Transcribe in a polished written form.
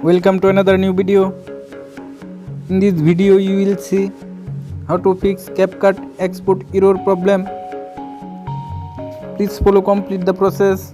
Welcome to another new video. In this video you will see how to fix CapCut Export Error problem. Please follow complete the process.